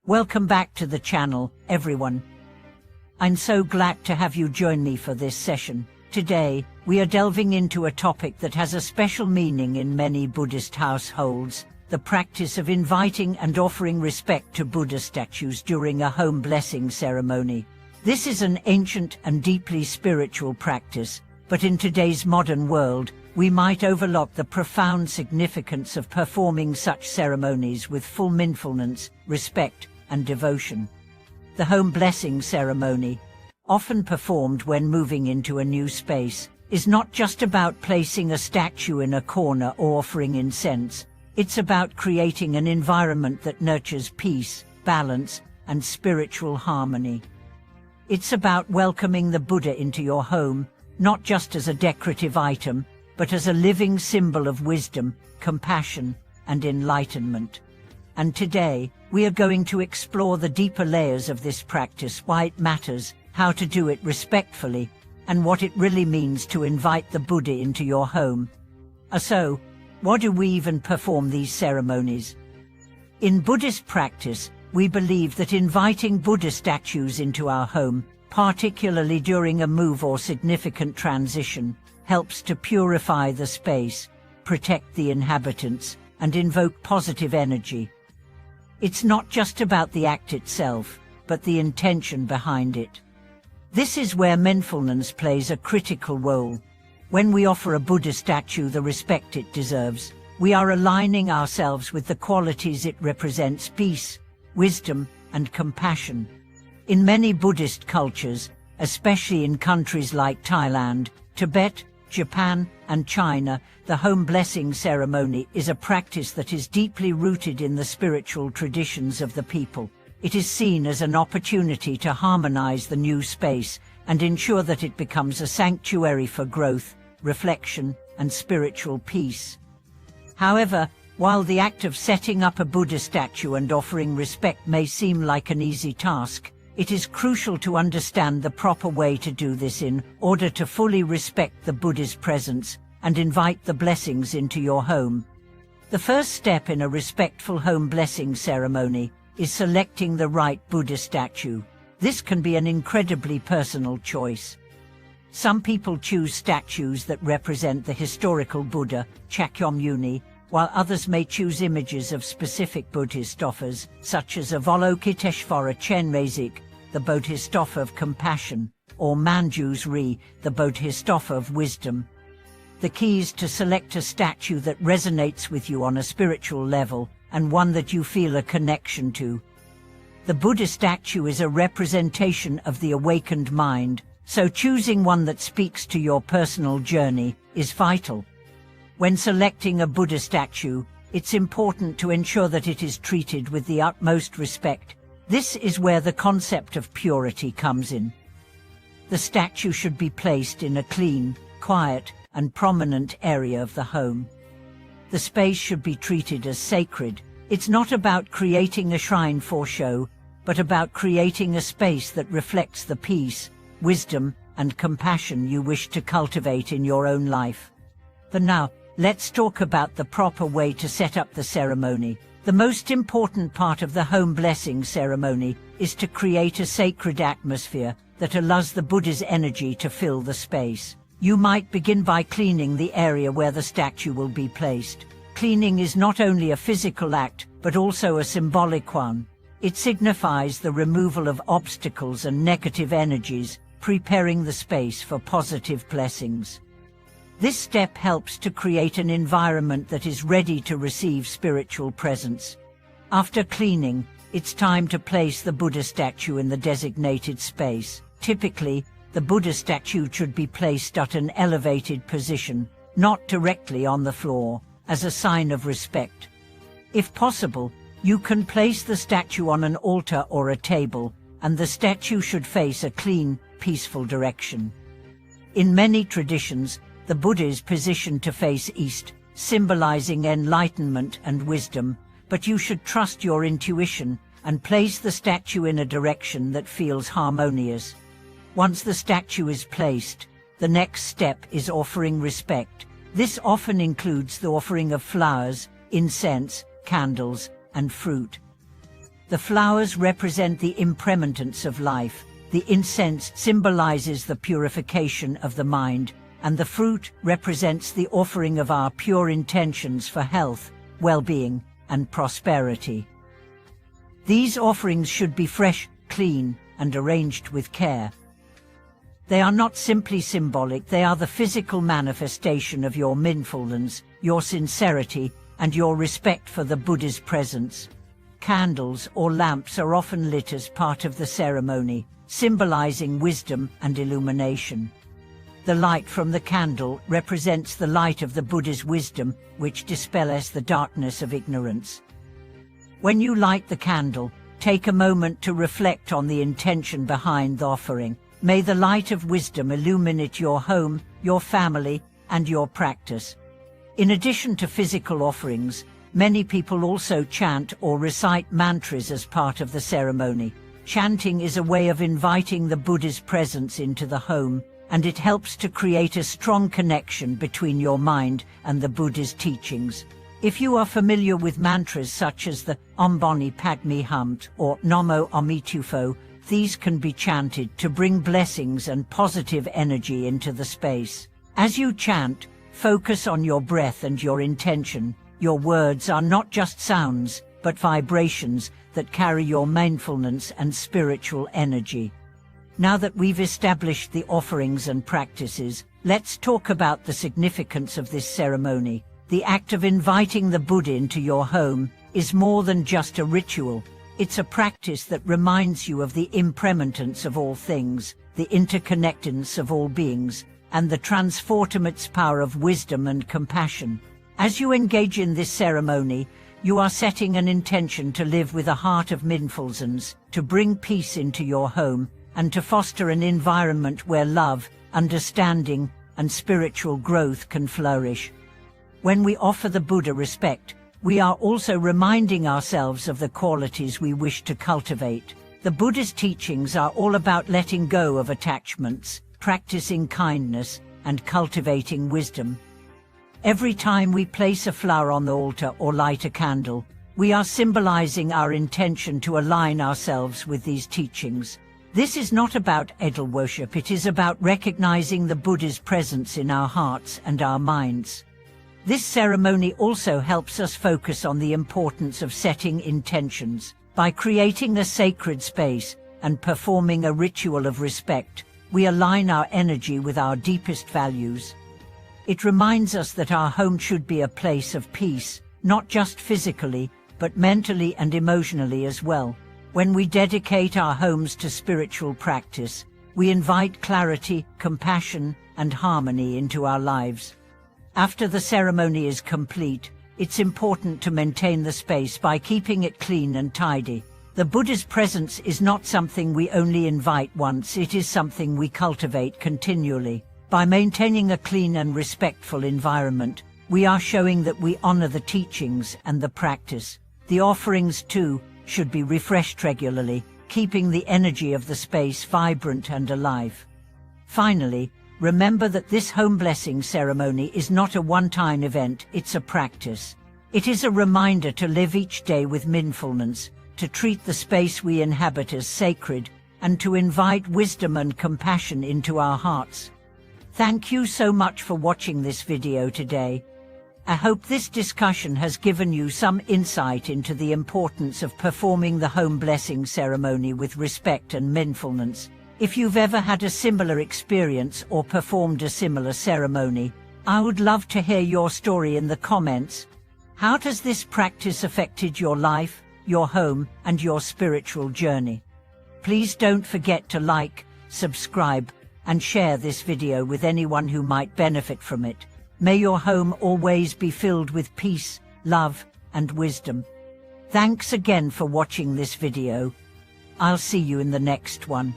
Welcome back to the channel, everyone. I'm so glad to have you join me for this session. Today, we are delving into a topic that has a special meaning in many Buddhist households, the practice of inviting and offering respect to Buddha statues during a home blessing ceremony. This is an ancient and deeply spiritual practice, but in today's modern world, we might overlook the profound significance of performing such ceremonies with full mindfulness, respect, and devotion. The home blessing ceremony, often performed when moving into a new space, is not just about placing a statue in a corner or offering incense. It's about creating an environment that nurtures peace, balance, and spiritual harmony. It's about welcoming the Buddha into your home, not just as a decorative item, but as a living symbol of wisdom, compassion, and enlightenment. And today, we are going to explore the deeper layers of this practice, why it matters, how to do it respectfully, and what it really means to invite the Buddha into your home. So, why do we even perform these ceremonies? In Buddhist practice, we believe that inviting Buddha statues into our home, particularly during a move or significant transition, helps to purify the space, protect the inhabitants, and invoke positive energy. It's not just about the act itself, but the intention behind it. This is where mindfulness plays a critical role. When we offer a Buddha statue the respect it deserves, we are aligning ourselves with the qualities it represents: peace, wisdom, and compassion. In many Buddhist cultures, especially in countries like Thailand, Tibet, Japan, and China, the home blessing ceremony is a practice that is deeply rooted in the spiritual traditions of the people. It is seen as an opportunity to harmonize the new space and ensure that it becomes a sanctuary for growth, reflection, and spiritual peace. However, while the act of setting up a Buddha statue and offering respect may seem like an easy task, it is crucial to understand the proper way to do this in order to fully respect the Buddha's presence and invite the blessings into your home. The first step in a respectful home blessing ceremony is selecting the right Buddha statue. This can be an incredibly personal choice. Some people choose statues that represent the historical Buddha, Shakyamuni, while others may choose images of specific Buddhist offers, such as Avalokiteshvara Chenrezig, the Bodhisattva of compassion, or Manjusri, the Bodhisattva of wisdom. The key is to select a statue that resonates with you on a spiritual level, and one that you feel a connection to. The Buddha statue is a representation of the awakened mind, so choosing one that speaks to your personal journey is vital. When selecting a Buddha statue, it's important to ensure that it is treated with the utmost respect. This is where the concept of purity comes in. The statue should be placed in a clean, quiet, and prominent area of the home. The space should be treated as sacred. It's not about creating a shrine for show, but about creating a space that reflects the peace, wisdom, and compassion you wish to cultivate in your own life. But now, let's talk about the proper way to set up the ceremony. The most important part of the home blessing ceremony is to create a sacred atmosphere that allows the Buddha's energy to fill the space. You might begin by cleaning the area where the statue will be placed. Cleaning is not only a physical act, but also a symbolic one. It signifies the removal of obstacles and negative energies, preparing the space for positive blessings. This step helps to create an environment that is ready to receive spiritual presence. After cleaning, it's time to place the Buddha statue in the designated space. Typically, the Buddha statue should be placed at an elevated position, not directly on the floor, as a sign of respect. If possible, you can place the statue on an altar or a table, and the statue should face a clean, peaceful direction. In many traditions, the Buddha is positioned to face east, symbolizing enlightenment and wisdom, but you should trust your intuition and place the statue in a direction that feels harmonious. Once the statue is placed, the next step is offering respect. This often includes the offering of flowers, incense, candles, and fruit. The flowers represent the impermanence of life, the incense symbolizes the purification of the mind, and the fruit represents the offering of our pure intentions for health, well-being, and prosperity. These offerings should be fresh, clean, and arranged with care. They are not simply symbolic, they are the physical manifestation of your mindfulness, your sincerity, and your respect for the Buddha's presence. Candles or lamps are often lit as part of the ceremony, symbolizing wisdom and illumination. The light from the candle represents the light of the Buddha's wisdom, which dispels the darkness of ignorance. When you light the candle, take a moment to reflect on the intention behind the offering. May the light of wisdom illuminate your home, your family, and your practice. In addition to physical offerings, many people also chant or recite mantras as part of the ceremony. Chanting is a way of inviting the Buddha's presence into the home, and it helps to create a strong connection between your mind and the Buddha's teachings. If you are familiar with mantras such as the Om Mani Padme Hum or Namo Amitufo, these can be chanted to bring blessings and positive energy into the space. As you chant, focus on your breath and your intention. Your words are not just sounds, but vibrations that carry your mindfulness and spiritual energy. Now that we've established the offerings and practices, let's talk about the significance of this ceremony. The act of inviting the Buddha into your home is more than just a ritual. It's a practice that reminds you of the impermanence of all things, the interconnectedness of all beings, and the transformative power of wisdom and compassion. As you engage in this ceremony, you are setting an intention to live with a heart of mindfulness, to bring peace into your home, and to foster an environment where love, understanding, and spiritual growth can flourish. When we offer the Buddha respect, we are also reminding ourselves of the qualities we wish to cultivate. The Buddha's teachings are all about letting go of attachments, practicing kindness, and cultivating wisdom. Every time we place a flower on the altar or light a candle, we are symbolizing our intention to align ourselves with these teachings. This is not about idol worship, it is about recognizing the Buddha's presence in our hearts and our minds. This ceremony also helps us focus on the importance of setting intentions. By creating a sacred space and performing a ritual of respect, we align our energy with our deepest values. It reminds us that our home should be a place of peace, not just physically, but mentally and emotionally as well. When we dedicate our homes to spiritual practice, we invite clarity, compassion, and harmony into our lives. After the ceremony is complete, it's important to maintain the space by keeping it clean and tidy. The Buddha's presence is not something we only invite once, it is something we cultivate continually. By maintaining a clean and respectful environment, we are showing that we honor the teachings and the practice. The offerings, too, should be refreshed regularly, keeping the energy of the space vibrant and alive. Finally, remember that this home blessing ceremony is not a one-time event, it's a practice. It is a reminder to live each day with mindfulness, to treat the space we inhabit as sacred, and to invite wisdom and compassion into our hearts. Thank you so much for watching this video today. I hope this discussion has given you some insight into the importance of performing the home blessing ceremony with respect and mindfulness. If you've ever had a similar experience or performed a similar ceremony, I would love to hear your story in the comments. How has this practice affected your life, your home, and your spiritual journey? Please don't forget to like, subscribe, and share this video with anyone who might benefit from it. May your home always be filled with peace, love, and wisdom. Thanks again for watching this video. I'll see you in the next one.